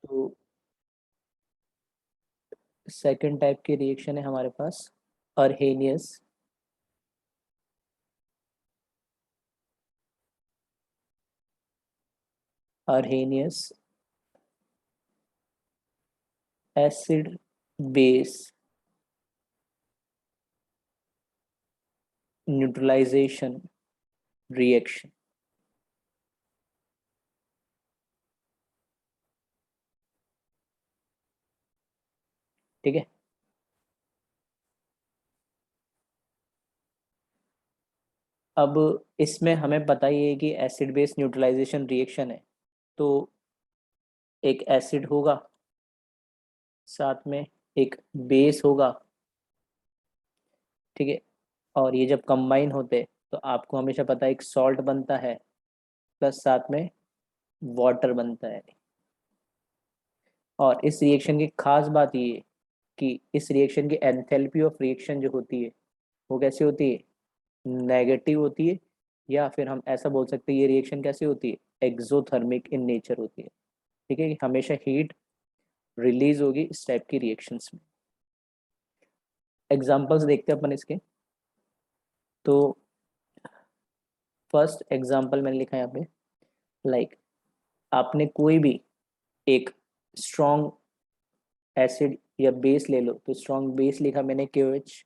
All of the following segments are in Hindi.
तो सेकंड टाइप की रिएक्शन है हमारे पास अर्हेनियस अर्हेनियस एसिड बेस न्यूट्रलाइजेशन रिएक्शन। ठीक है, अब इसमें हमें पता ही है कि एसिड बेस न्यूट्रलाइजेशन रिएक्शन है, तो एक एसिड होगा, साथ में एक बेस होगा। ठीक है, और ये जब कंबाइन होते तो आपको हमेशा पता है एक सॉल्ट बनता है, प्लस साथ में वाटर बनता है। और इस रिएक्शन की खास बात ये है कि इस रिएक्शन की एंथैल्पी ऑफ रिएक्शन जो होती है वो कैसे होती है, नेगेटिव होती है, या फिर हम ऐसा बोल सकते हैं ये रिएक्शन कैसे होती है, एक्सोथर्मिक इन नेचर होती है। ठीक है, कि हमेशा हीट रिलीज होगी इस टाइप की रिएक्शंस में। एग्जांपल्स देखते हैं अपन इसके। तो फर्स्ट एग्जांपल मैंने लिखा है यहाँ पे, लाइक आपने कोई भी एक स्ट्रॉन्ग एसिड या बेस ले लो, तो स्ट्रॉन्ग बेस लिखा मैंने KOH,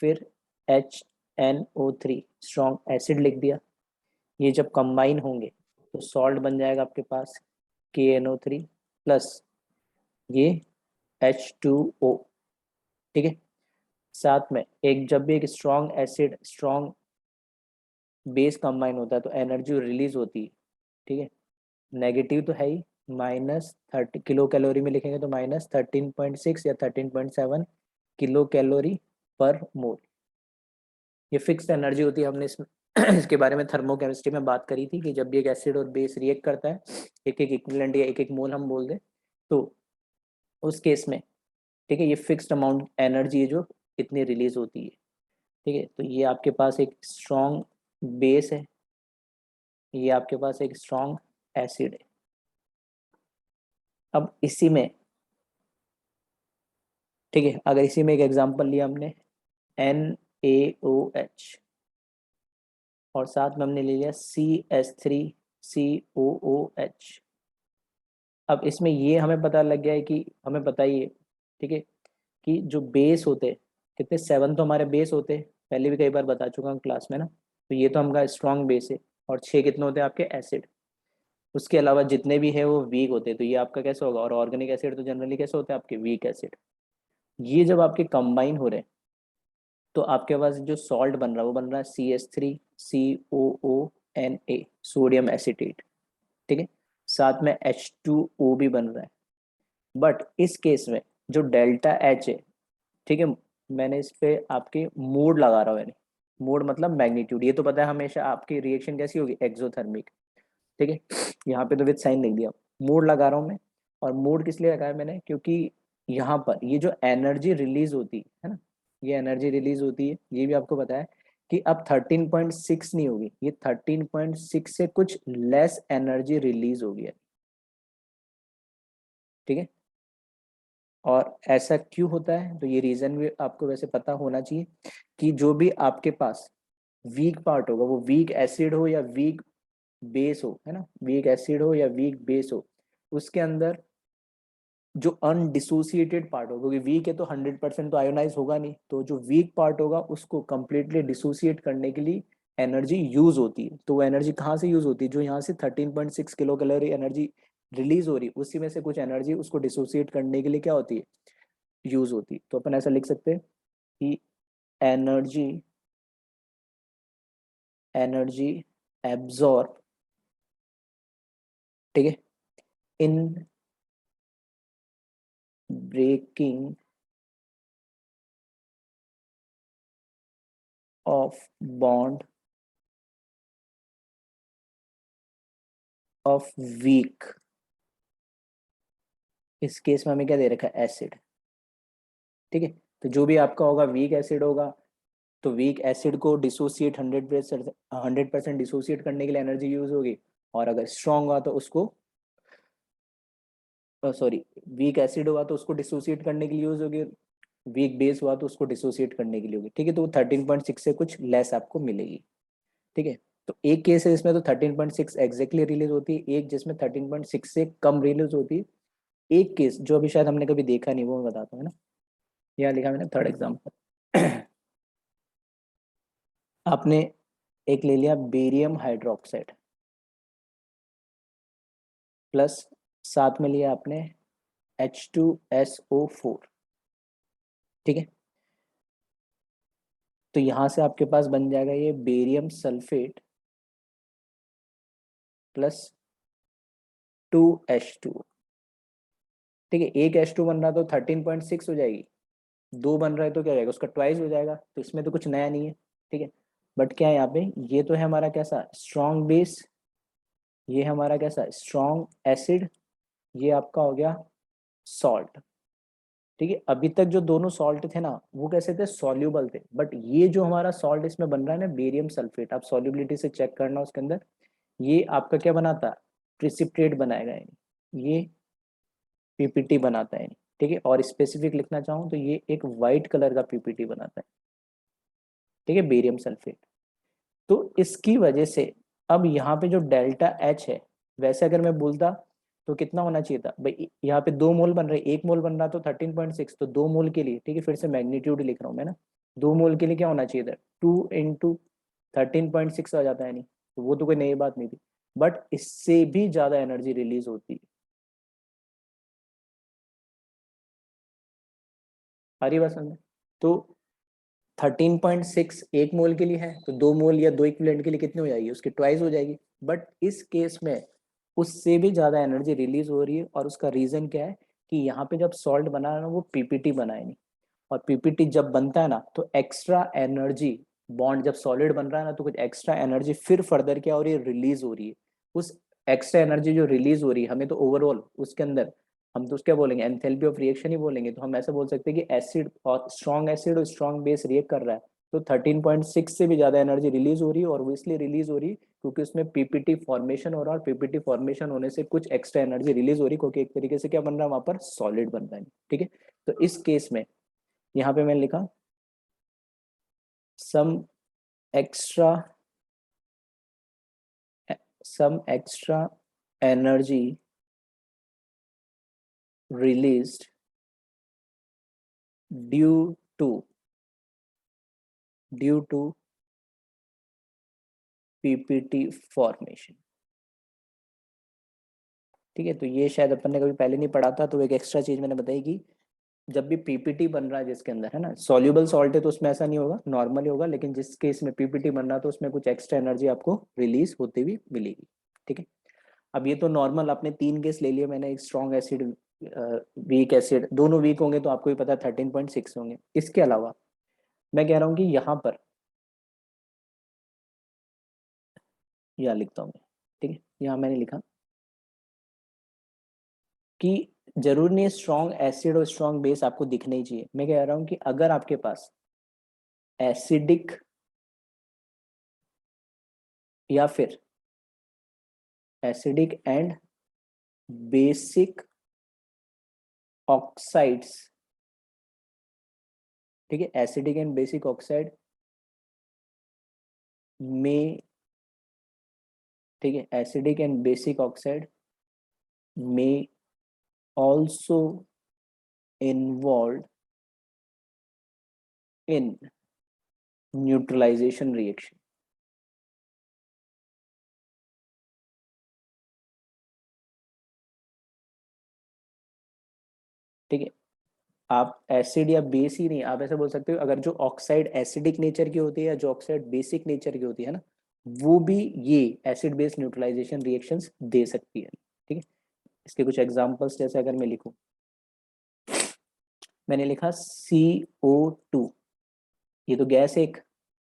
फिर HNO3 स्ट्रॉन्ग एसिड लिख दिया। ये जब कंबाइन होंगे तो सॉल्ट बन जाएगा आपके पास KNO3 प्लस ये H2O। ठीक है, साथ में एक जब भी एक strong acid strong base combine होता है तो एनर्जी रिलीज होती है। ठीक है, नेगेटिव तो है ही, -30 किलो कैलोरी में लिखेंगे तो -13.6 या 13.7 किलो कैलोरी पर मोल। ये फिक्स्ड एनर्जी होती है। हमने इसमें इसके बारे में थर्मोकेमिस्ट्री में बात करी थी कि जब भी एक एसिड और बेस रिएक्ट करता है, एक एक इक्विवेलेंट या एक एक मोल हम बोल दें, तो उस केस में ठीक है ये फिक्स्ड अमाउंट एनर्जी है जो इतनी रिलीज होती है। ठीक है, तो ये आपके पास एक स्ट्रॉन्ग बेस है, ये आपके पास एक स्ट्रॉन्ग एसिड है। अब इसी में ठीक है, अगर इसी में एक एग्जांपल लिया हमने NaOH और साथ में हमने ले लिया CH3COOH। अब इसमें ये हमें पता लग गया है कि हमें पता ही है ठीक है कि जो बेस होते कितने 7 तो हमारे बेस होते, पहले भी कई बार बता चुका हूँ क्लास में ना। तो ये तो हमारा स्ट्रॉन्ग बेस है, और 6 कितने होते हैं आपके एसिड। उसके अलावा जितने भी है वो वीक होते हैं, तो ये आपका कैसे होगा, और ऑर्गेनिक एसिड तो जनरली कैसे होते हैं आपके, वीक एसिड। ये जब आपके कंबाइन हो रहे हैं तो आपके पास जो सॉल्ट बन रहा है वो बन रहा है CH3COONA सोडियम एसिटेट। ठीक है, साथ में H2O भी बन रहा है। बट इस केस में जो डेल्टा H है, ठीक है, मैंने इस पे आपके मोड लगा रहा हूँ, यानी मोड मतलब मैग्नीट्यूड। ये तो पता है हमेशा आपकी रिएक्शन कैसी होगी, एक्सोथर्मिक। ठीक है, यहाँ पे तो विद साइन लिख दिया, मोड लगा रहा हूँ मैं। और मोड किस लिए लगाया मैंने, क्योंकि यहाँ पर ये जो एनर्जी रिलीज होती है ना, ये एनर्जी रिलीज होती है, ये भी आपको पता है कि अब 13.6 नहीं होगी, ये 13.6 से कुछ लेस एनर्जी रिलीज होगी। ठीक है, और ऐसा क्यों होता है, तो ये रीजन भी आपको वैसे पता होना चाहिए कि जो भी आपके पास वीक पार्ट होगा, वो वीक एसिड हो या वीक बेस हो, है ना, वीक एसिड हो या वीक बेस हो, उसके अंदर जो अनडिसोसिएटेड पार्ट होगा, क्योंकि वीक है तो 100% तो आयोनाइज होगा नहीं, तो जो वीक पार्ट होगा उसको कंप्लीटली डिसोसिएट करने के लिए एनर्जी यूज होती है। तो वो एनर्जी कहाँ से यूज होती है, जो यहाँ से 13.6 किलो कैलोरी एनर्जी रिलीज हो रही है, उसी में से कुछ एनर्जी उसको डिसोसिएट करने के लिए क्या होती है, यूज होती है। तो अपन ऐसा लिख सकते हैं कि एनर्जी एनर्जी एब्जॉर्ब, ठीक है, in breaking of bond of weak, इस केस में हमें क्या दे रखा है, एसिड। ठीक है, तो जो भी आपका होगा वीक एसिड होगा, तो वीक एसिड को डिसोसिएट 100% डिसोसिएट करने के लिए एनर्जी यूज होगी, और अगर स्ट्रॉन्ग हुआ तो उसको सॉरी, वीक एसिड हुआ तो उसको डिसोसिएट करने के लिए यूज होगी, वीक बेस हुआ तो उसको डिसोसिएट करने के लिए होगी, ठीक है। तो 13.6 से कुछ लेस आपको मिलेगी, ठीक है। तो एक केस है इसमें तो 13.6 एग्जैक्टली रिलीज होती है, एक जिसमें 13.6 से कम रिलीज होती है, एक केस जो अभी शायद हमने कभी देखा नहीं, वो मैं बताता हूँ, है ना। यहाँ लिखा मैंने थर्ड एग्जाम्पल। आपने एक ले लिया बेरियम हाइड्रोक्साइड प्लस साथ में लिया आपने H2SO4, ठीक है। तो यहां से आपके पास बन जाएगा ये बेरियम सल्फेट प्लस 2H2, ठीक है। एक H2 बन रहा तो 13.6 हो जाएगी, दो बन रहा है तो क्या हो जाएगा, उसका ट्वाइस हो जाएगा, तो इसमें तो कुछ नया नहीं है, ठीक है। बट क्या है यहाँ पे, ये तो है हमारा कैसा स्ट्रॉन्ग बेस, ये हमारा कैसा स्ट्रॉन्ग एसिड, ये आपका हो गया सॉल्ट, ठीक है। अभी तक जो दोनों सॉल्ट थे ना वो कैसे थे, सॉल्यूबल थे, बट ये जो हमारा सॉल्ट इसमें बन रहा है ना बेरियम सल्फेट, आप सॉल्युबिलिटी से चेक करना उसके अंदर, ये आपका क्या बनाता है, प्रिसिपिटेट बनाएगा, ये पीपीटी बनाता है, ठीक है। और स्पेसिफिक लिखना चाहूँ तो ये एक वाइट कलर का पीपीटी बनाता है, ठीक है, बेरियम सल्फेट। तो इसकी वजह से अब यहाँ पे जो डेल्टा एच है, वैसे अगर मैं बोलता तो कितना होना चाहिए था भाई, यहाँ पे 2 मोल बन रहे, एक मोल बन रहा तो 13.6, तो 2 मोल के लिए, ठीक है, फिर से मैग्नीट्यूड लिख रहा हूँ मैं ना, 2 मोल के लिए क्या होना चाहिए था, 2 × 13.6 आ जाता है, नहीं तो वो तो कोई नई बात नहीं थी, बट इससे भी ज्यादा एनर्जी रिलीज होती है। आ रही बात समझ में? तो 13.6 1 मोल के लिए है, तो 2 मोल या 2 इक्विवेलेंट के लिए कितनी हो जाएगी, उसकी ट्वाइस हो जाएगी। बट इस केस में उससे भी ज्यादा एनर्जी रिलीज हो रही है, और उसका रीजन क्या है कि यहाँ पे जब सॉल्ट बना है ना वो पीपीटी बना है नहीं, और पीपीटी जब बनता है ना तो एक्स्ट्रा एनर्जी, बॉन्ड जब सॉलिड बन रहा है ना तो कुछ एक्स्ट्रा एनर्जी फिर फर्दर क्या हो रही है, रिलीज हो रही है। उस एक्स्ट्रा एनर्जी जो रिलीज हो रही है, हमें तो ओवरऑल उसके अंदर हम तो क्या बोलेंगे, एंथैल्पी ऑफ रिएक्शन ही बोलेंगे, तो हम ऐसा बोल सकते हैं कि एसिड और स्ट्रॉन्ग बेस रिएक्ट कर रहा है, तो 13.6 से भी ज्यादा एनर्जी रिलीज हो रही है, और वो इसलिए रिलीज हो रही है क्योंकि उसमें पीपीटी फॉर्मेशन हो रहा है, और पीपीटी फॉर्मेशन होने से कुछ एक्स्ट्रा एनर्जी रिलीज हो रही है, क्योंकि एक तरीके से क्या बन रहा है वहां पर, सॉलिड बन रहा है, ठीक है। तो इस केस में यहाँ पे मैंने लिखा some extra some extra energy released due to due to PPT formation, ठीक है। तो ये शायद अपन ने कभी पहले नहीं पढ़ा था, तो एक एक्स्ट्रा चीज मैंने बताई कि जब भी पीपीटी बन रहा है जिसके अंदर, है ना, सॉल्यूबल सॉल्ट है तो उसमें ऐसा नहीं होगा, नॉर्मली होगा, लेकिन जिस केस में पीपीटी बन रहा है तो उसमें कुछ एक्स्ट्रा एनर्जी आपको रिलीज होती हुई मिलेगी, ठीक है। अब ये तो नॉर्मल आपने 3 केस ले लिए, मैंने एक स्ट्रॉन्ग एसिड, वीक एसिड, दोनों वीक होंगे तो आपको भी पता है 13.6 होंगे। इसके अलावा मैं कह रहा हूँ कि यहाँ पर, यहाँ लिखता हूँ मैं, ठीक है, यहाँ मैंने लिखा कि जरूर नहीं स्ट्रॉन्ग एसिड और स्ट्रॉन्ग बेस आपको दिखना ही चाहिए, मैं कह रहा हूँ कि अगर आपके पास एसिडिक या फिर एसिडिक एंड बेसिक ऑक्साइड्स, ठीक है, एसिडिक एंड बेसिक ऑक्साइड में, ठीक है, एसिडिक एंड बेसिक ऑक्साइड में also involve in neutralisation reaction, ठीक है। आप एसिड या बेस ही नहीं, आप ऐसा बोल सकते हो, अगर जो ऑक्साइड एसिडिक नेचर की होती है या जो ऑक्साइड बेसिक नेचर की होती है ना, वो भी ये एसिड बेस न्यूट्रलाइजेशन रिएक्शंस दे सकती है, ठीक है। इसके कुछ एग्जांपल्स जैसे अगर मैं लिखूं, मैंने लिखा CO2, ये तो गैस एक,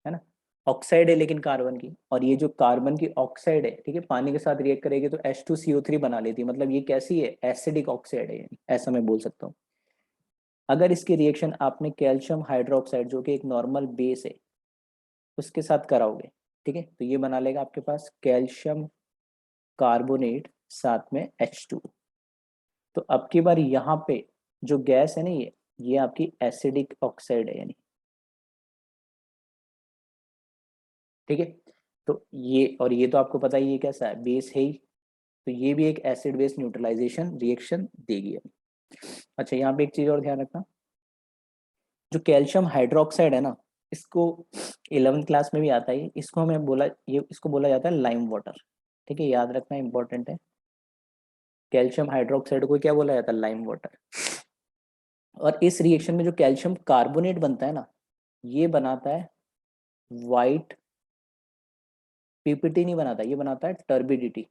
है ना, ऑक्साइड है लेकिन कार्बन की, और ये जो कार्बन की ऑक्साइड है, ठीक है, पानी के साथ रिएक्ट करेगी तो H2CO3 बना लेती है, मतलब ये कैसी है, एसिडिक ऑक्साइड है, ऐसा मैं बोल सकता हूँ। अगर इसकी रिएक्शन आपने कैल्शियम हाइड्रोक्साइड जो कि एक नॉर्मल बेस है उसके साथ कराओगे, ठीक है, तो ये बना लेगा आपके पास कैल्शियम कार्बोनेट साथ में H2, तो अब की बार यहाँ पे जो गैस है ना, ये आपकी एसिडिक ऑक्साइड है यानी, ठीक है। तो ये और ये तो आपको पता ही, ये कैसा है, बेस है ही, तो ये भी एक एसिड बेस न्यूट्रलाइजेशन रिएक्शन देगी। अच्छा, यहाँ पे एक चीज और ध्यान रखना, जो कैल्शियम हाइड्रोक्साइड है ना, इसको 11th क्लास में भी आता है, इसको हमें बोला, ये इसको बोला जाता है लाइम वाटर, ठीक है, याद रखना इंपॉर्टेंट है। कैल्शियम हाइड्रोक्साइड को क्या बोला जाता है, लाइम वाटर। और इस रिएक्शन में जो कैल्शियम कार्बोनेट बनता है ना, ये बनाता है वाइट, पीपीटी नहीं बनाता, ये बनाता है टर्बिडिटी।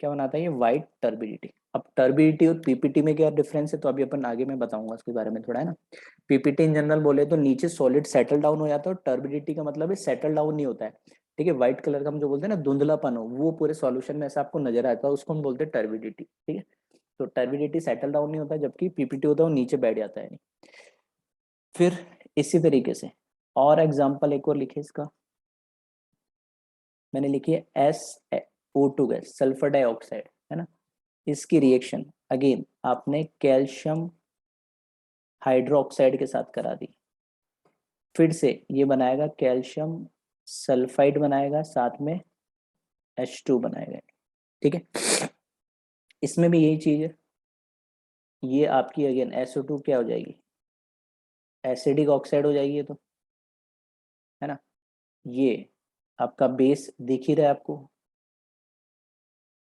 क्या बनाता है ये, वाइट टर्बिडिटी। अब टर्बिडिटी और पीपीटी में क्या डिफरेंस है, तो अभी अपन आगे मैं बताऊंगा उसके बारे में थोड़ा, है ना। पीपीटी इन जनरल बोले तो नीचे सॉलिड सेटल डाउन हो जाता है, और टर्बिडिटी का मतलब है सेटल डाउन नहीं होता है, ठीक है। व्हाइट कलर का हम जो बोलते हैं ना, धुंधलापन हो, वो पूरे सॉल्यूशन में ऐसा आपको नजर आता है, उसको हम बोलते हैं टर्बिडिटी, ठीक है। तो टर्बिडिटी सेटल डाउन नहीं होता है, जबकि पीपीटी होता है वो नीचे बैठ जाता है। फिर इसी तरीके से और एग्जाम्पल एक और लिखे इसका, मैंने लिखी है SO2 गैस, सल्फर डाइऑक्साइड, है ना। इसकी रिएक्शन अगेन आपने कैल्शियम हाइड्रोक्साइड के साथ करा दी, फिर से ये बनाएगा कैल्शियम सल्फाइड बनाएगा, साथ में H2 बनाएगा, ठीक है। इसमें भी यही चीज है, ये आपकी अगेन SO2 क्या हो जाएगी, एसिडिक ऑक्साइड हो जाएगी ये तो, है ना। ये आपका बेस दिख ही रहा है आपको,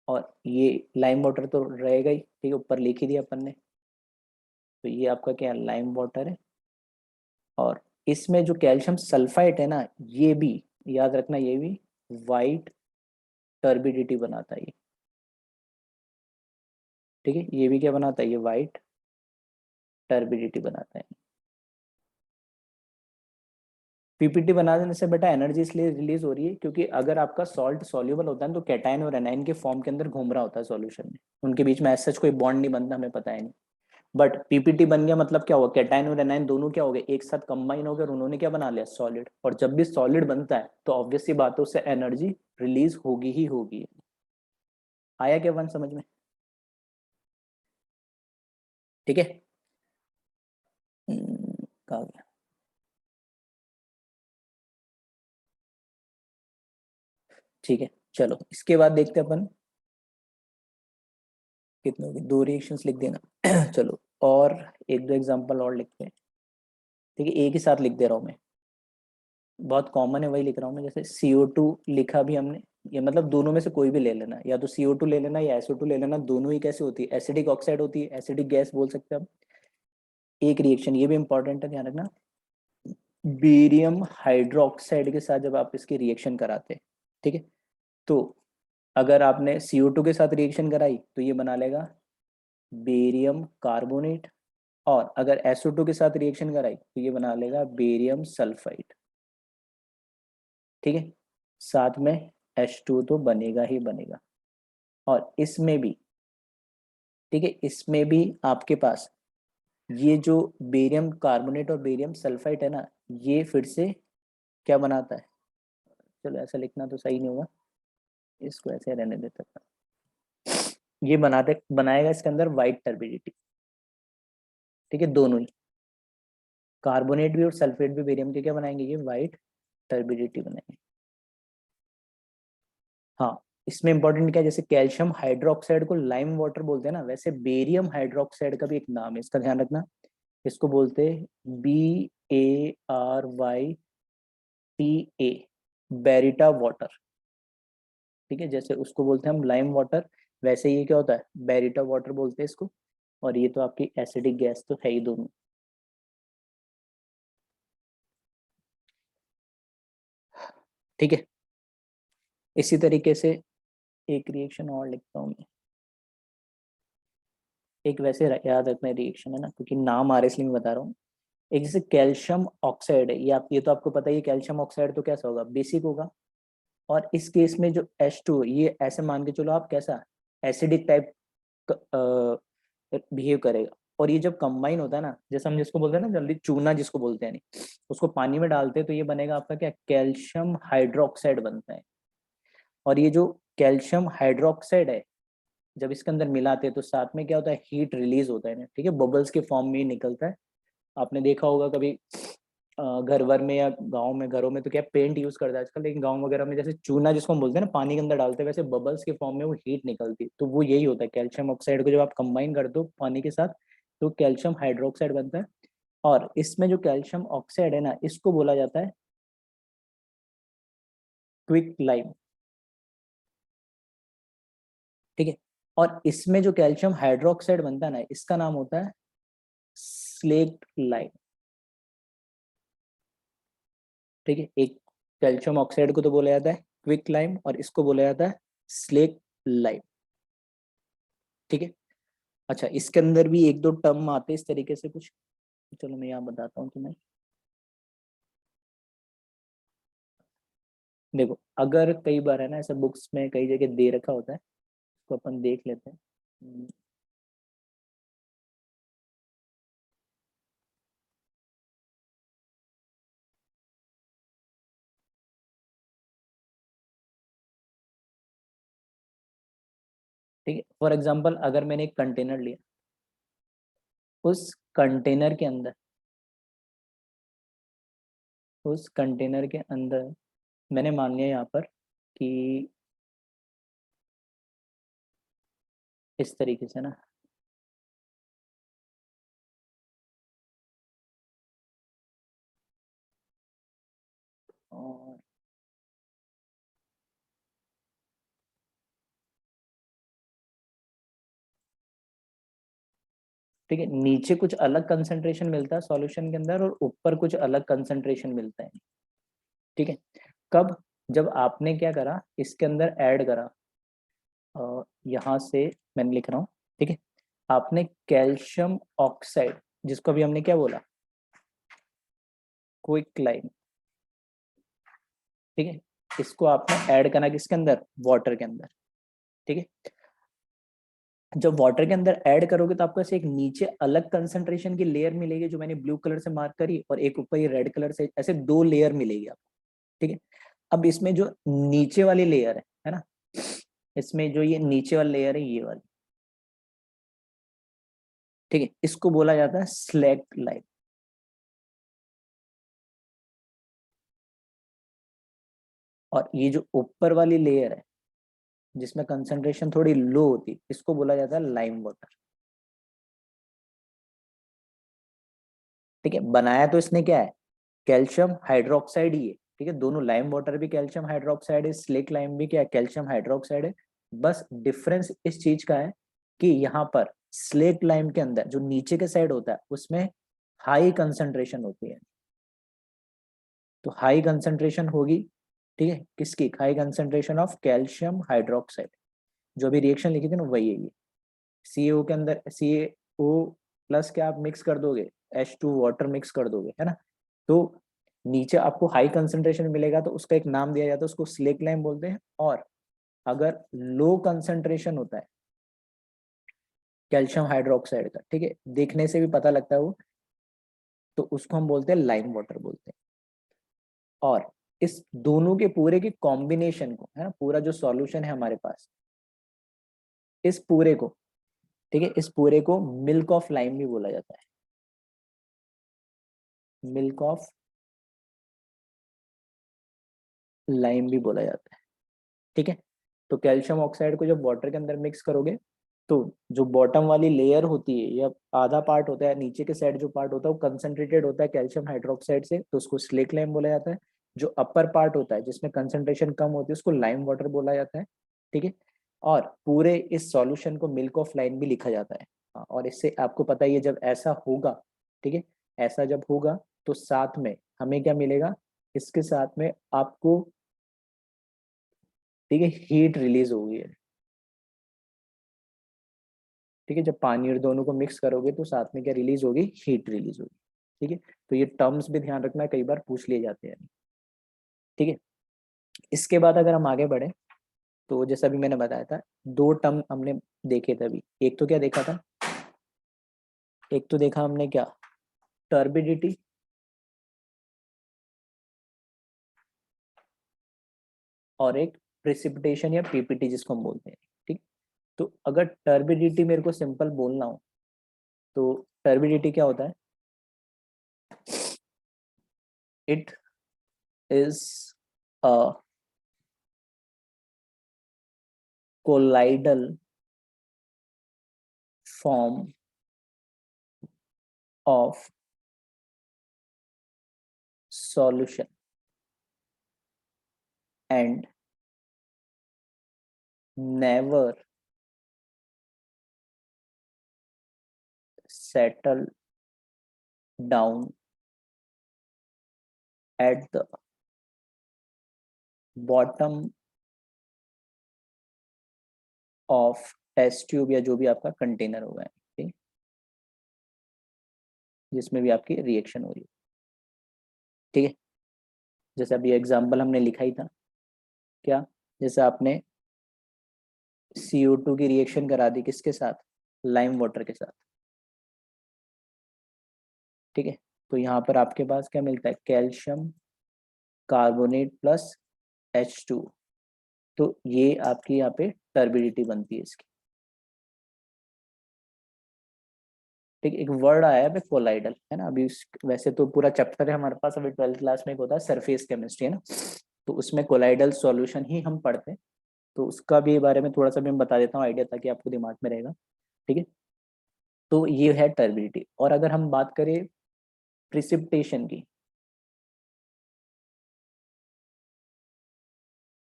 और ये लाइम वाटर तो रहेगा ही, ठीक है, ऊपर लिख ही दिया अपन ने। तो ये आपका क्या है, लाइम वाटर है। और इसमें जो कैल्शियम सल्फाइड है ना, ये भी याद रखना, ये भी वाइट टर्बिडिटी बनाता है ये, ठीक है। ये भी क्या बनाता है, ये वाइट टर्बिडिटी बनाता है। पीपीटी बना देने से बेटा एनर्जी इसलिए रिलीज हो रही है क्योंकि अगर आपका सॉल्ट सॉल्युबल होता है तो कैटायन और एनायन के फॉर्म के अंदर घूम रहा होता है सॉल्यूशन में, उनके बीच में ऐसा कोई बॉन्ड नहीं बनता, हमें पता है नहीं। बट पीपीटी बन गया मतलब क्या हुआ, कैटायन और एनायन दोनों क्या हो गए, एक साथ कंबाइन हो गए और उन्होंने क्या बना लिया, सॉलिड। और जब भी सॉलिड बनता है तो ऑब्वियस सी बात है, उससे एनर्जी रिलीज होगी ही होगी। आया क्या वन समझ में, ठीक है। कहा गया, ठीक है। चलो इसके बाद देखते हैं अपन कितने हो गए, 2 रिएक्शंस लिख देना चलो और एक दो एग्जांपल और लिखते हैं, ठीक है, एक ही साथ लिख दे रहा हूँ मैं, बहुत कॉमन है वही लिख रहा हूँ मैं। जैसे CO2 लिखा भी हमने, ये मतलब दोनों में से कोई भी ले लेना, या तो CO2 ले लेना या SO2 ले लेना, दोनों ही कैसे होती है, एसिडिक ऑक्साइड होती है, एसिडिक गैस बोल सकते हैं हम। एक रिएक्शन ये भी इंपॉर्टेंट है, ध्यान रखना, बेरियम हाइड्रोक्साइड के साथ जब आप इसकी रिएक्शन कराते हैं, ठीक है, तो अगर आपने CO2 के साथ रिएक्शन कराई तो ये बना लेगा बेरियम कार्बोनेट, और अगर SO2 के साथ रिएक्शन कराई तो ये बना लेगा बेरियम सल्फाइड, ठीक है। साथ में H2 तो बनेगा ही बनेगा। और इसमें भी, ठीक है, इसमें भी आपके पास ये जो बेरियम कार्बोनेट और बेरियम सल्फाइड है ना, ये फिर से क्या बनाता है, चलो ऐसा लिखना तो सही नहीं होगा, इसको ऐसे रहने देते हैं। ये बनाते बनाएगा इसके अंदर वाइट टर्बिडिटी, ठीक है, दोनों ही, कार्बोनेट भी और सल्फेट भी बेरियम के क्या बनाएंगे, ये वाइट टर्बिडिटी बनाएंगे। हाँ, इसमें इंपॉर्टेंट क्या है, जैसे कैल्शियम हाइड्रोक्साइड को लाइम वाटर बोलते हैं ना, वैसे बेरियम हाइड्रोक्साइड का भी एक नाम है, इसका ध्यान रखना, इसको बोलते हैं BARYTA, बेरिटा वाटर, ठीक है। जैसे उसको बोलते हैं हम लाइम वाटर, वैसे ये क्या होता है, बेरिटा वाटर बोलते हैं इसको। और ये तो आपकी एसिडिक गैस तो है ही दोनों, ठीक है। इसी तरीके से एक रिएक्शन और लिखता हूँ मैं, एक वैसे याद रखना रिएक्शन है ना, क्योंकि नाम आ रहा है इसलिए मैं बता रहा हूँ। एक जैसे कैल्शियम ऑक्साइड है, ये तो आपको पता ही है, कैल्शियम ऑक्साइड तो कैसा होगा, बेसिक होगा। और इस केस में जो H2, ये ऐसे मान के चलो आप कैसा, एसिडिक टाइप बिहेव करेगा। और ये जब कंबाइन होता है ना, जैसे हम जिसको बोलते हैं ना जल्दी चूना जिसको बोलते हैं, नहीं उसको पानी में डालते हैं तो ये बनेगा आपका क्या, कैल्शियम हाइड्रोक्साइड बनता है। और ये जो कैल्शियम हाइड्रोक्साइड है, जब इसके अंदर मिलाते हैं तो साथ में क्या होता है, हीट रिलीज होता है ना, ठीक है, बबल्स के फॉर्म में ही निकलता है। आपने देखा होगा कभी घर वर में या गांव में, घरों में तो क्या पेंट यूज करता है आजकल, लेकिन गांव वगैरह में जैसे चूना जिसको हम बोलते हैं ना, पानी के अंदर डालते हैं, वैसे बबल्स के फॉर्म में वो हीट निकलती है, तो वो यही होता है कैल्शियम ऑक्साइड को जब आप कंबाइन कर दो पानी के साथ तो कैल्शियम हाइड्रोक्साइड बनता है। और इसमें जो कैल्शियम ऑक्साइड है ना, इसको बोला जाता है क्विक लाइम, ठीक है। और इसमें जो कैल्शियम हाइड्रोक्साइड बनता है ना, इसका नाम होता है स्लेक्ट लाइम, ठीक है। एक कैल्शियम ऑक्साइड को तो बोला जाता है क्विक लाइम और इसको बोला जाता है स्लेक लाइम, ठीक है। अच्छा, इसके अंदर भी एक दो टर्म आते हैं इस तरीके से कुछ, चलो मैं यहाँ बताता हूँ तुम्हें। देखो, अगर कई बार है ना ऐसा बुक्स में कई जगह दे रखा होता है, तो अपन देख लेते हैं। ठीक है, फॉर एग्जाम्पल अगर मैंने एक कंटेनर लिया, उस कंटेनर के अंदर, उस कंटेनर के अंदर मैंने मान लिया यहाँ पर कि इस तरीके से ना, और ठीक है, नीचे कुछ अलग कंसंट्रेशन मिलता है सॉल्यूशन के अंदर और ऊपर कुछ अलग कंसंट्रेशन मिलता है, ठीक है। कब, जब आपने क्या करा, इसके अंदर ऐड करा, यहाँ से मैंने लिख रहा हूँ, ठीक है, आपने कैल्शियम ऑक्साइड, जिसको अभी हमने क्या बोला, क्विक लाइम, ठीक है, इसको आपने ऐड करना किसके अंदर, वाटर के अंदर, ठीक है। जब वाटर के अंदर ऐड करोगे तो आपको ऐसे एक नीचे अलग कंसंट्रेशन की लेयर मिलेगी जो मैंने ब्लू कलर से मार्क करी, और एक ऊपर ये रेड कलर से, ऐसे दो लेयर मिलेगी आपको, ठीक है। अब इसमें जो नीचे वाली लेयर है ना, इसमें जो ये नीचे वाली लेयर है ये वाली, ठीक है, इसको बोला जाता है स्लैक लाइम। और ये जो ऊपर वाली लेयर है जिसमें कंसंट्रेशन थोड़ी लो होती, इसको बोला जाता है लाइम वाटर, ठीक है। बनाया तो इसने क्या है, कैल्शियम हाइड्रोक्साइड ही है, ठीक है, दोनों लाइम वाटर भी कैल्शियम हाइड्रोक्साइड है, स्लेक लाइम भी क्या है, कैल्शियम हाइड्रोक्साइड है। बस डिफरेंस इस चीज का है कि यहाँ पर स्लेक लाइम के अंदर जो नीचे के साइड होता है उसमें हाई कंसंट्रेशन होती है, तो हाई कंसंट्रेशन होगी, ठीक है, किसकी, high concentration of calcium hydroxide, जो भी रिएक्शन लिखी थी ना वही है ये। सी ओ के अंदर CaO प्लस क्या आप मिक्स कर दोगे, H2 वाटर मिक्स कर दोगे, है ना, तो नीचे आपको हाई कंसंट्रेशन मिलेगा तो उसका एक नाम दिया जाता है, उसको स्लेक लाइम बोलते हैं। और अगर लो कंसंट्रेशन होता है कैल्शियम हाइड्रोक्साइड का, ठीक है, देखने से भी पता लगता है वो, तो उसको हम बोलते हैं लाइम वाटर बोलते हैं। और इस दोनों के पूरे के कॉम्बिनेशन को, है ना, पूरा जो सॉल्यूशन है हमारे पास, इस पूरे को, ठीक है, इस पूरे को मिल्क ऑफ लाइम भी बोला जाता है, मिल्क ऑफ लाइम भी बोला जाता है, ठीक है। तो कैल्शियम ऑक्साइड को जब वाटर के अंदर मिक्स करोगे तो जो बॉटम वाली लेयर होती है या आधा पार्ट होता है, नीचे के साइड जो पार्ट होता है वो कंसंट्रेटेड होता है कैल्शियम हाइड्रोक्साइड से, तो उसको स्लेक लाइम बोला जाता है। जो अपर पार्ट होता है जिसमें कंसंट्रेशन कम होती है उसको लाइम वाटर बोला जाता है, ठीक है। और पूरे इस सॉल्यूशन को मिल्क ऑफ लाइम भी लिखा जाता है। हाँ, और इससे आपको पता ही है जब ऐसा होगा, ठीक है, ऐसा जब होगा तो साथ में हमें क्या मिलेगा, इसके साथ में आपको, ठीक है, हीट रिलीज होगी, ठीक है, जब पानी और दोनों को मिक्स करोगे तो साथ में क्या रिलीज होगी, हीट रिलीज होगी, ठीक है। तो ये टर्म्स भी ध्यान रखना, कई बार पूछ लिए जाते हैं, ठीक है। इसके बाद अगर हम आगे बढ़े तो जैसा भी मैंने बताया था, दो टर्म हमने देखे थे अभी, एक तो क्या देखा था, एक तो देखा हमने क्या, टर्बिडिटी, और एक प्रेसिपिटेशन या पीपीटी जिसको हम बोलते हैं, ठीक। तो अगर टर्बिडिटी मेरे को सिंपल बोलना हो तो टर्बिडिटी क्या होता है? It is a colloidal form of solution and never settle down at the bottom of test tube या जो भी आपका कंटेनर होगा, ठीक, जिसमें भी आपकी रिएक्शन हो रही है, ठीक है। जैसे अभी एग्जांपल हमने लिखा ही था, क्या, जैसे आपने CO2 की रिएक्शन करा दी किसके साथ? लाइम वाटर के साथ, ठीक है। तो यहाँ पर आपके पास क्या मिलता है? Calcium carbonate plus H2। तो ये आपकी यहाँ पे टर्बिडिटी बनती है इसकी, ठीक। एक वर्ड आया है कोलाइडल, है ना। अभी वैसे तो पूरा चैप्टर है हमारे पास, अभी 12th क्लास में एक होता है सरफेस केमिस्ट्री, है ना, तो उसमें कोलाइडल सॉल्यूशन ही हम पढ़ते हैं, तो उसका भी बारे में थोड़ा सा भी मैं बता देता हूँ आइडिया, ताकि आपको दिमाग में रहेगा, ठीक है। तो ये है टर्बिडिटी। और अगर हम बात करें प्रिसिपिटेशन की,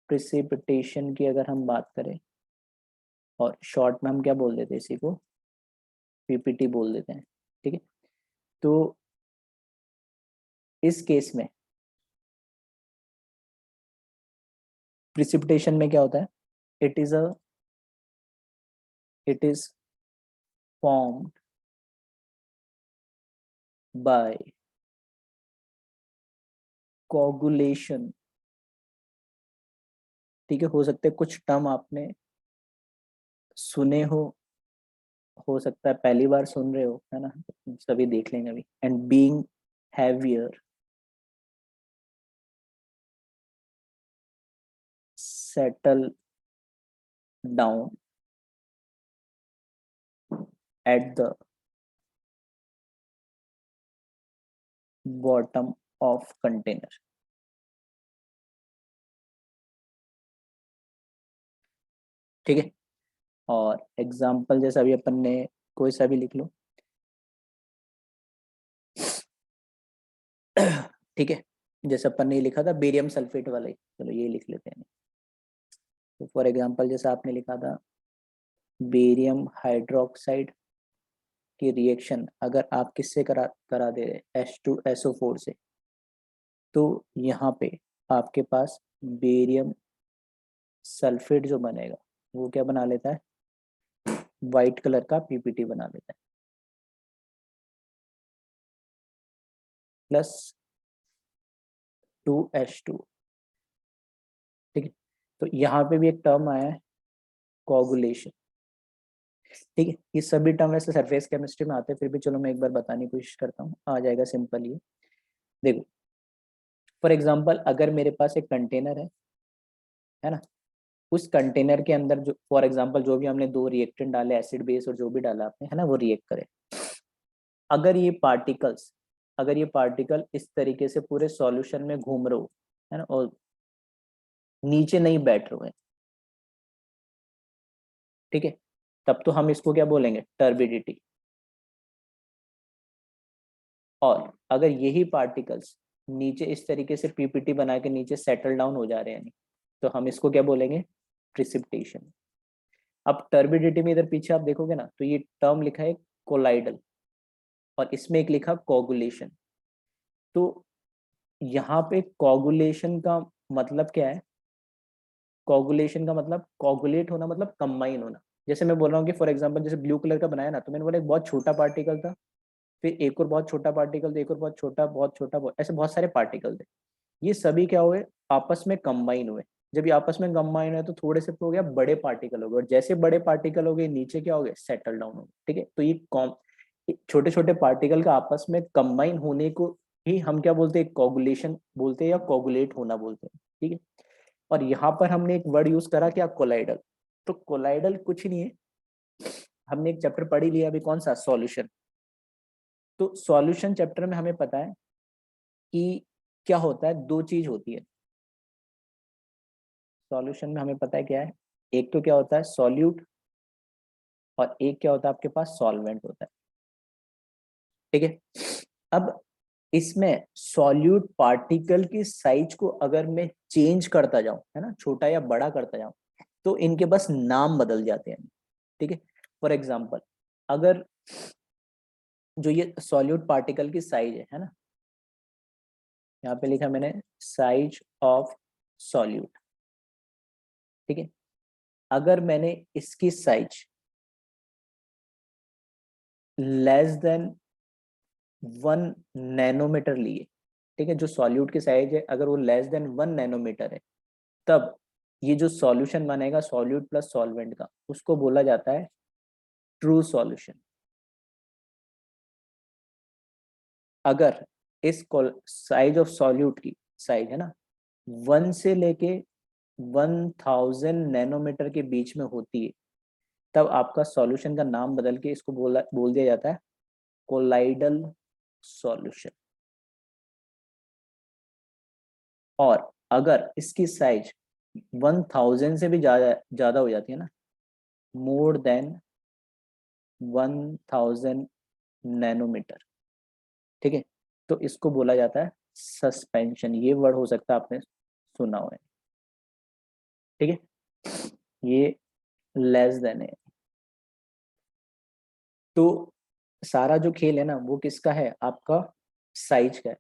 प्रिसिपिटेशन की अगर हम बात करें, और शॉर्ट में हम क्या बोल देते हैं इसी को? PPT बोल देते हैं, ठीक है। तो इस केस में प्रिसिपिटेशन में क्या होता है? It is a it is formed by coagulation, ठीक है। हो सकते हैं कुछ टर्म आपने सुने हो सकता है पहली बार सुन रहे हो, है ना, सभी देख लेंगे अभी। And being heavier settle down at the bottom of container, ठीक है। और एग्जाम्पल जैसा अभी अपन ने कोई सा भी लिख लो, ठीक है। जैसे अपन ने लिखा था बेरियम सल्फेट वाला ही, चलो ये लिख लेते हैं। तो फॉर एग्जांपल जैसा आपने लिखा था बेरियम हाइड्रोक्साइड की रिएक्शन अगर आप किससे करा दे रहे H2SO4 से, तो यहाँ पे आपके पास बेरियम सल्फेट जो बनेगा वो क्या बना लेता है? वाइट कलर का PPT बना लेता है, प्लस 2H2, ठीक है। तो यहाँ पे भी एक टर्म आया है कोगुलेशन, ठीक है। ये सभी टर्म वैसे सरफेस केमिस्ट्री में आते हैं, फिर भी चलो मैं एक बार बताने की कोशिश करता हूँ, आ जाएगा सिंपल ये। देखो फॉर एग्जांपल अगर मेरे पास एक कंटेनर है ना, उस कंटेनर के अंदर जो फॉर एग्जांपल जो भी हमने दो रिएक्टेंट डाले, एसिड बेस और जो भी डाला आपने, है ना, वो रिएक्ट करे। अगर ये पार्टिकल्स अगर ये पार्टिकल इस तरीके से पूरे सॉल्यूशन में घूम रहे हो, है ना, और नीचे नहीं बैठ रहे हैं, ठीक है, तब तो हम इसको क्या बोलेंगे? टर्बिडिटी। और अगर यही पार्टिकल्स नीचे इस तरीके से PPT बना के नीचे सेटल डाउन हो जा रहे हैं, तो हम इसको क्या बोलेंगे? प्रिसिपिटेशन। अब टर्बिडिटी में इधर पीछे आप देखोगे ना, तो ये टर्म लिखा है कोलाइडल, और इसमें एक लिखा कोगुलेशन। तो यहाँ पे कोगुलेशन का मतलब क्या है? कोगुलेशन का मतलब कोगुलेट होना, मतलब कंबाइन होना। जैसे मैं बोल रहा हूँ कि फॉर एग्जांपल जैसे ब्लू कलर का बनाया ना, तो मैंने बोला एक बहुत छोटा पार्टिकल था, फिर एक और बहुत छोटा पार्टिकल, एक और बहुत छोटा ऐसे बहुत सारे पार्टिकल थे। ये सभी क्या हुए? आपस में कंबाइन हुए। जब ये आपस में कंबाइन हुए तो थोड़े से हो गया बड़े पार्टिकल हो गए, और जैसे बड़े पार्टिकल हो गए नीचे क्या हो गए? सेटल डाउन हो गए, ठीक है। तो ये छोटे छोटे पार्टिकल का आपस में कंबाइन होने को ही हम क्या बोलते हैं? कोगुलेशन बोलते हैं, या कोगुलेट होना बोलते हैं, ठीक है। और यहाँ पर हमने एक वर्ड यूज करा क्या? कोलाइडल। तो कोलाइडल कुछ नहीं है, हमने एक चैप्टर पढ़ ही लिया अभी, कौन सा, सॉल्यूशन। तो सॉल्यूशन चैप्टर में हमें पता है कि क्या होता है, दो चीज होती है सॉल्यूशन में, हमें पता है क्या है, एक तो क्या होता है सॉल्यूट, और एक क्या होता है आपके पास सॉल्वेंट होता है, ठीक है। अब इसमें सॉल्यूट पार्टिकल की साइज को अगर मैं चेंज करता जाऊं, है ना, छोटा या बड़ा करता जाऊं, तो इनके बस नाम बदल जाते हैं, ठीक है। फॉर एग्जाम्पल, अगर जो ये सॉल्यूट पार्टिकल की साइज है ना, यहाँ पे लिखा मैंने साइज ऑफ सॉल्यूट, ठीक है। अगर मैंने इसकी साइज लेस देन 1 नैनोमीटर लिए, ठीक है, जो सॉल्यूट की साइज है अगर वो लेस देन 1 नैनोमीटर है, तब ये जो सॉल्यूशन बनेगा सॉल्यूट प्लस सॉल्वेंट का, उसको बोला जाता है ट्रू सॉल्यूशन। अगर इस साइज ऑफ सॉल्यूट की साइज है ना 1 से लेके 1000 नैनोमीटर के बीच में होती है, तब आपका सॉल्यूशन का नाम बदल के इसको बोल दिया जाता है कोलाइडल सॉल्यूशन। और अगर इसकी साइज 1000 से भी ज्यादा हो जाती है ना, मोर देन 1000 नैनोमीटर, ठीक है, तो इसको बोला जाता है सस्पेंशन। ये वर्ड हो सकता है आपने सुना हुआ है, ठीक है, ये लेस देन है। तो सारा जो खेल है ना वो किसका है, आपका साइज का है।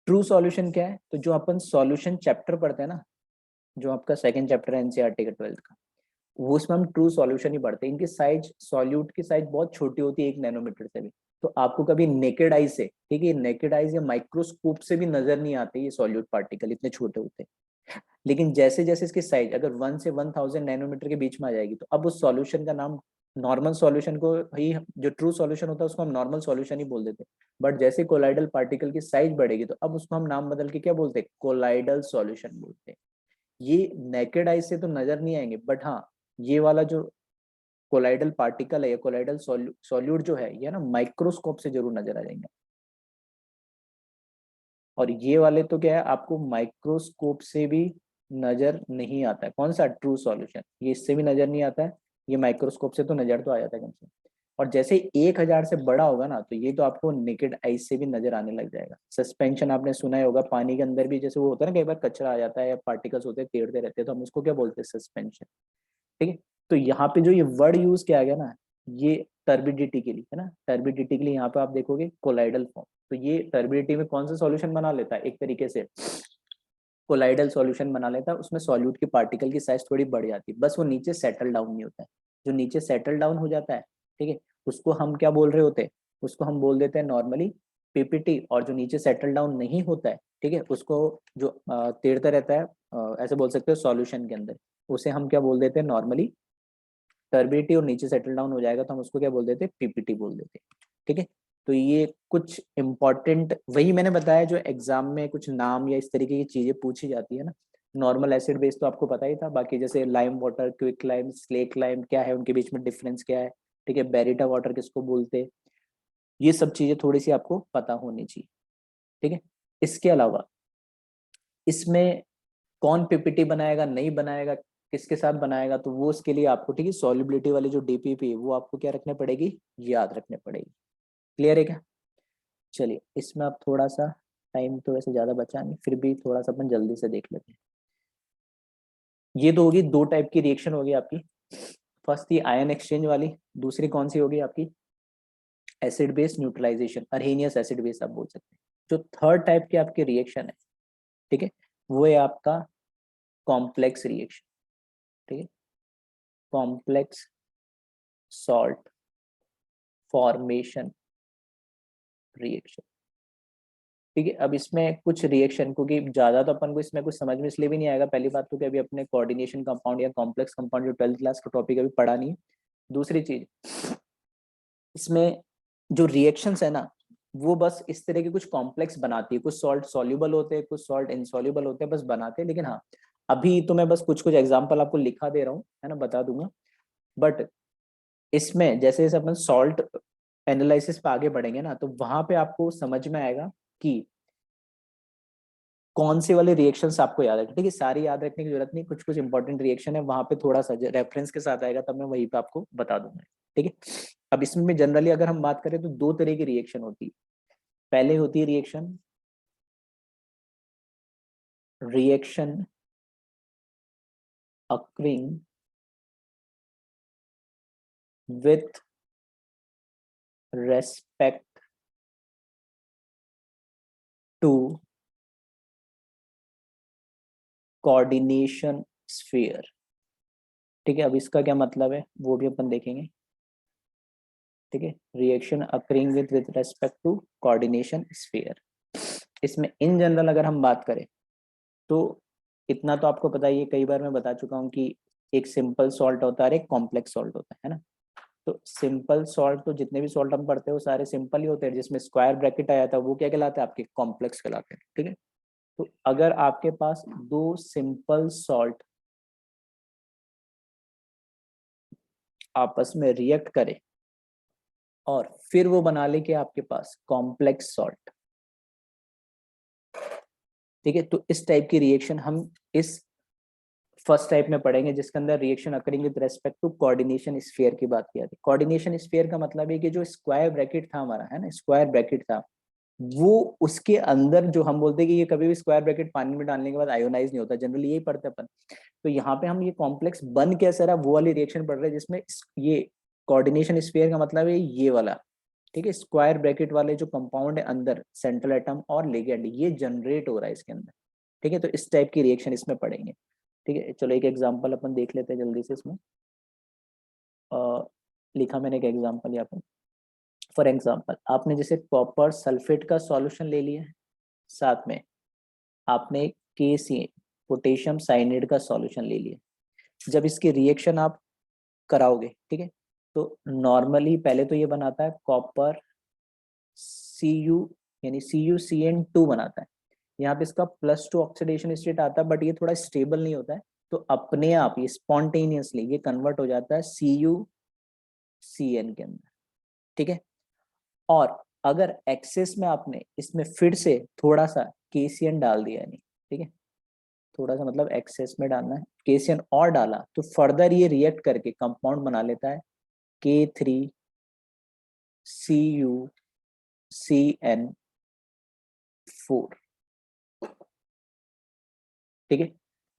ट्रू सॉल्यूशन क्या है, तो जो अपन सॉल्यूशन चैप्टर पढ़ते हैं ना, जो आपका सेकंड चैप्टर है एनसीईआरटी का 12th का, वो उसमें हम ट्रू सॉल्यूशन ही पढ़ते हैं। इनकी साइज, सॉल्यूट की साइज बहुत छोटी होती है, 1 नैनोमीटर से भी। तो आपको कभी नेकेड आई से, ठीक है, नेकेड आई या माइक्रोस्कोप से भी नजर नहीं आते ये सॉल्यूट पार्टिकल, इतने छोटे होते हैं। लेकिन जैसे जैसे इसकी साइज अगर 1 से 1000 नैनोमीटर के बीच में आ जाएगी, तो अब उस सॉल्यूशन का नाम, नॉर्मल सॉल्यूशन को ही, जो ट्रू सॉल्यूशन होता है उसको हम नॉर्मल सॉल्यूशन ही बोल देते हैं। बट जैसे कोलाइडल पार्टिकल की साइज बढ़ेगी, तो अब उसको हम नाम बदल के क्या बोलते हैं, कोलाइडल सॉल्यूशन बोलते हैं। ये नेकेड आई से तो नजर नहीं आएंगे, बट हाँ, ये वाला जो कोलाइडल पार्टिकल है या कोलाइडल सॉल्यूट जो है, ये ना माइक्रोस्कोप से जरूर नजर आ जाएंगे। और ये वाले तो क्या है, आपको माइक्रोस्कोप से भी नजर नहीं आता है। कौन सा, ट्रू सॉल्यूशन, ये इससे भी नजर नहीं आता है, ये माइक्रोस्कोप से तो नजर तो आ जाता है कम से कम। और जैसे 1000 से बड़ा होगा ना, तो ये तो आपको नेकेड आई से भी नजर आने लग जाएगा। सस्पेंशन आपने सुना ही होगा, पानी के अंदर भी जैसे वो होता है ना, कई बार कचरा आ जाता है या पार्टिकल्स होते हैं तैरते रहते हैं, तो हम उसको क्या बोलते हैं, सस्पेंशन, ठीक है। तो यहाँ पे जो ये वर्ड यूज किया गया ना, ये टर्बिडिटी के लिए है ना, टर्बिडिटी के लिए यहाँ पे आप देखोगे कोलाइडल फॉर्म। तो ये टर्बिडिटी में कौन सा सॉल्यूशन बना लेता है, एक तरीके से कोलाइडल सॉल्यूशन बना लेता है। उसमें सॉल्यूट की पार्टिकल की साइज थोड़ी बढ़ जाती है, बस वो नीचे सेटल डाउन नहीं होता है। जो नीचे सेटल डाउन हो जाता है, ठीक है, उसको हम क्या बोल रहे होते हैं, उसको हम बोल देते हैं नॉर्मली पीपीटी। और जो नीचे सेटल डाउन नहीं होता है, ठीक है, उसको जो तैरता रहता है, ऐसे बोल सकते हो सॉल्यूशन के अंदर, उसे हम क्या बोल देते हैं नॉर्मली टर्बिडिटी। और नीचे सेटल डाउन हो जाएगा तो हम उसको क्या बोल देते हैं, पीपीटी बोल देते हैं, ठीक है। तो ये कुछ इंपॉर्टेंट, वही मैंने बताया जो एग्जाम में कुछ नाम या इस तरीके की चीजें पूछी जाती है ना। नॉर्मल एसिड बेस तो आपको पता ही था, बाकी जैसे lime water, quick lime, slack lime क्या है, उनके बीच में डिफरेंस क्या है, ठीक है, बेरिटा वाटर किसको बोलते हैं, ये सब चीजें थोड़ी सी आपको पता होनी चाहिए, ठीक है। इसके अलावा इसमें कौन पीपीटी बनाएगा, नहीं बनाएगा, किसके साथ बनाएगा, तो वो उसके लिए आपको, ठीक है, सॉल्युबिलिटी वाली जो डीपीपी है वो आपको क्या रखने पड़ेगी, याद रखने पड़ेगी। क्लियर है क्या? चलिए, इसमें आप थोड़ा सा, टाइम तो वैसे ज्यादा बचा नहीं, फिर भी थोड़ा सा अपन जल्दी से देख लेते हैं। ये तो होगी दो टाइप की रिएक्शन होगी आपकी। फर्स्ट थी आयन एक्सचेंज वाली, दूसरी कौन सी होगी आपकी, acid base neutralisation, Arrhenius acid base आप बोल सकते हैं। जो थर्ड टाइप की आपकी रिएक्शन है, ठीक है, वो है आपका कॉम्प्लेक्स रिएक्शन, ठीक है, कॉम्प्लेक्स सॉल्ट फॉर्मेशन रिएक्शन, ठीक है। अब इसमें कुछ रिएक्शन, क्योंकि ज्यादा तो अपन को इसमें कुछ समझ में इसलिए भी नहीं आएगा, पहली बात तो कि अभी अपने कोऑर्डिनेशन कंपाउंड या कॉम्प्लेक्स कंपाउंड जो 12th क्लास का टॉपिक अभी पढ़ा नहीं है। दूसरी चीज, इसमें जो रिएक्शंस है ना, वो बस इस तरह के कुछ कॉम्प्लेक्स बनाती है, कुछ सॉल्ट सॉल्युबल होते हैं, कुछ सॉल्ट इनसॉल्युबल होते हैं, बस बनाते हैं। लेकिन हाँ, अभी तो मैं बस कुछ कुछ एग्जांपल आपको लिखा दे रहा हूँ, है ना, बता दूंगा। बट इसमें जैसे जैसे अपन सॉल्ट एनालिसिस पे आगे बढ़ेंगे ना, तो वहां पे आपको समझ में आएगा कि कौन से वाले रिएक्शंस आपको याद है। ठीक है, सारी याद रखने की जरूरत नहीं, कुछ कुछ इंपॉर्टेंट रिएक्शन है वहां पे थोड़ा सा रेफरेंस के साथ आएगा, तब मैं वहीं पे आपको बता दूंगा। ठीक है, अब इसमें जनरली अगर हम बात करें तो दो तरह की रिएक्शन होती है। पहले होती है reaction occurring with respect to coordination sphere। ठीक है, अब इसका क्या मतलब है वो भी अपन देखेंगे। ठीक है, reaction occurring with respect to coordination sphere. इसमें इन जनरल अगर हम बात करें तो इतना तो आपको पता ही है, कई बार मैं बता चुका हूँ कि एक सिंपल सॉल्ट होता है और एक कॉम्प्लेक्स सॉल्ट होता है ना। तो सिंपल सॉल्ट तो जितने भी सॉल्ट हम पढ़ते हैं वो सारे सिंपल ही होते हैं, जिसमें स्क्वायर ब्रैकेट आया था वो क्या कहलाते हैं आपके कॉम्प्लेक्स कहलाते हैं। ठीक है, तो अगर आपके पास दो सिंपल सॉल्ट आपस में रिएक्ट करे और फिर वो बना ले कि आपके पास कॉम्प्लेक्स सॉल्ट, ठीक है, तो इस टाइप की रिएक्शन हम इस फर्स्ट टाइप में पढ़ेंगे, जिसके अंदर reaction occurring with respect to coordination sphere की बात किया थी। कोऑर्डिनेशन स्फीयर का मतलब है कि जो स्क्वायर ब्रैकेट था हमारा, है ना, स्क्वायर ब्रैकेट था, वो उसके अंदर जो हम बोलते हैं कि ये कभी भी स्क्वायर ब्रैकेट पानी में डालने के बाद आयोनाइज नहीं होता, जनरली यही पढ़ते अपन। तो यहाँ पे हम ये कॉम्प्लेक्स बन कैसे रहा वो वाली रिएक्शन पढ़ रहे हैं, जिसमें ये कोऑर्डिनेशन स्फीयर का मतलब है ये वाला। ठीक है, स्क्वायर ब्रैकेट वाले जो कंपाउंड है अंदर, सेंट्रल एटम और लिगेंड, ये जनरेट हो रहा है इसके अंदर। ठीक है, तो इस टाइप की रिएक्शन इसमें पढ़ेंगे। ठीक है, चलो एक एग्जांपल अपन देख लेते हैं जल्दी से इसमें। लिखा मैंने एक एग्जांपल यहाँ पर। फॉर एग्जांपल आपने जैसे कॉपर सल्फेट का सॉल्यूशन ले लिया है, साथ में आपने KCl पोटेशियम साइनाइड का सॉल्यूशन ले लिया। जब इसकी रिएक्शन आप कराओगे, ठीक है, तो नॉर्मली पहले तो ये बनाता है कॉपर Cu, यानी CuCN2 बनाता है। यहाँ पे इसका +2 ऑक्सीडेशन स्टेट आता है, बट ये थोड़ा स्टेबल नहीं होता है, तो अपने आप ये स्पॉन्टेनियसली ये कन्वर्ट हो जाता है CuCN के अंदर। ठीक है, और अगर एक्सेस में आपने इसमें फिर से थोड़ा सा KCN डाल दिया, नहीं, ठीक है, थोड़ा सा मतलब एक्सेस में डालना है, KCN और डाला, तो फर्दर ये रिएक्ट करके कंपाउंड बना लेता है K3CuCN4। ठीक है,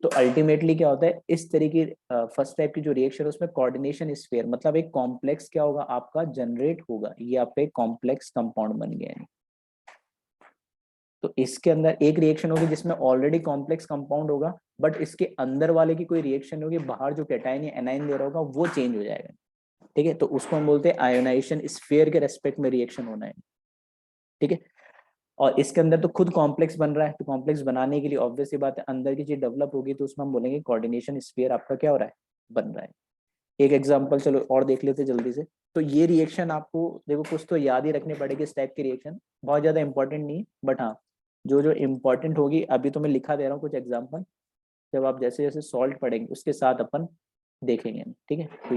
तो अल्टीमेटली क्या होता है, इस तरीके फर्स्ट टाइप की जो रिएक्शन है उसमें कोऑर्डिनेशन स्फीयर मतलब एक कॉम्प्लेक्स क्या होगा आपका जनरेट होगा, ये आपका एक कॉम्प्लेक्स कंपाउंड बन गया है। तो इसके अंदर एक रिएक्शन होगी जिसमें ऑलरेडी कॉम्प्लेक्स कंपाउंड होगा, बट इसके अंदर वाले की कोई रिएक्शन होगी, बाहर जो कैटायन या एनाइन दे रहा होगा वो चेंज हो जाएगा। ठीक है, तो उसको हम बोलते हैं आयोनाइजेशन स्फीयर के रेस्पेक्ट में रिएक्शन होना है। ठीक है, और इसके अंदर तो खुद कॉम्प्लेक्स बन रहा है, तो कॉम्प्लेक्स बनाने के लिए ऑब्वियस सी बात है अंदर की चीज डेवलप होगी, तो उसमें हम बोलेंगे कोऑर्डिनेशन स्फीयर आपका क्या हो रहा है, बन रहा है। एक एग्जांपल चलो और देख लेते जल्दी से। तो ये रिएक्शन आपको देखो कुछ तो याद ही रखने पड़ेगी, इस टाइप की रिएक्शन बहुत ज्यादा इंपॉर्टेंट नहीं है, बट हाँ जो जो इंपॉर्टेंट होगी अभी तो मैं लिखा दे रहा हूँ कुछ एग्जाम्पल, जब आप जैसे जैसे सॉल्ट पढ़ेंगे उसके साथ अपन देखेंगे। ठीक है, तो